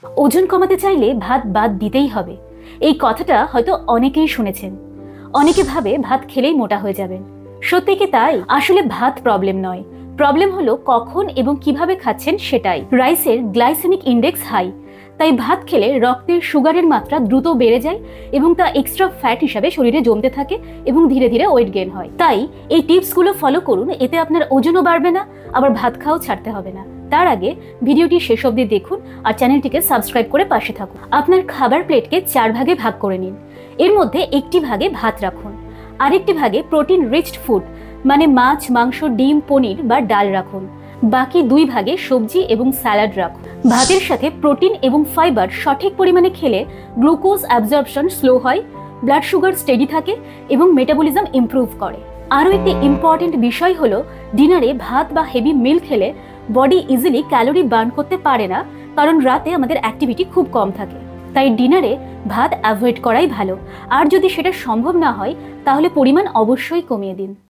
ওজন কমাতে চাইলে ভাত বাদ দিতেই হবে, এই কথাটা হয়তো অনেকেই শুনেছেন। অনেকে ভাবে ভাত খেলেই মোটা হয়ে যাবেন। সত্যি কি তাই? আসলে ভাত প্রবলেম নয়, প্রবলেম হলো কখন এবং কিভাবে খাচ্ছেন সেটাই। রাইসের গ্লাইসেমিক ইন্ডেক্স হাই, তাই ভাত খেলে রক্তের সুগারের মাত্রা দ্রুত বেড়ে যায় এবং তা এক্সট্রা ফ্যাট হিসাবে শরীরে জমতে থাকে এবং ধীরে ধীরে ওয়েট গেইন হয়। তাই এই টিপসগুলো ফলো করুন, এতে আপনার ওজনও বাড়বে না, আবার ভাত খাওয়াও ছাড়তে হবে না। তার আগে ভিডিওটি শেষ অবধি দেখুন আর চ্যানেলটিকে সাবস্ক্রাইব করে পাশে থাকুন। আপনার খাবার প্লেটকে 4 ভাগে ভাগ করে নিন। এর মধ্যে একটি ভাগে ভাত রাখুন, আরেকটি ভাগে প্রোটিন রিচড ফুড মানে মাছ, মাংস, ডিম, পনির বা ডাল রাখুন। বাকি 2 ভাগে সবজি এবং স্যালাড রাখুন। ভাতের সাথে প্রোটিন এবং ফাইবার সঠিক পরিমাণে খেলে গ্লুকোজ অ্যাবজর্পশন স্লো হয়, ব্লাড সুগার স্টেডি থাকে এবং মেটাবলিজম ইমপ্রুভ করে। আরও একটি ইম্পর্টেন্ট বিষয় হলো, ডিনারে ভাত বা হেভি মিল খেলে বডি ইজিলি ক্যালোরি বার্ন করতে পারে না, কারণ রাতে আমাদের অ্যাক্টিভিটি খুব কম থাকে। তাই ডিনারে ভাত অ্যাভয়েড করাই ভালো। আর যদি সেটা সম্ভব না হয় তাহলে পরিমাণ অবশ্যই কমিয়ে দিন।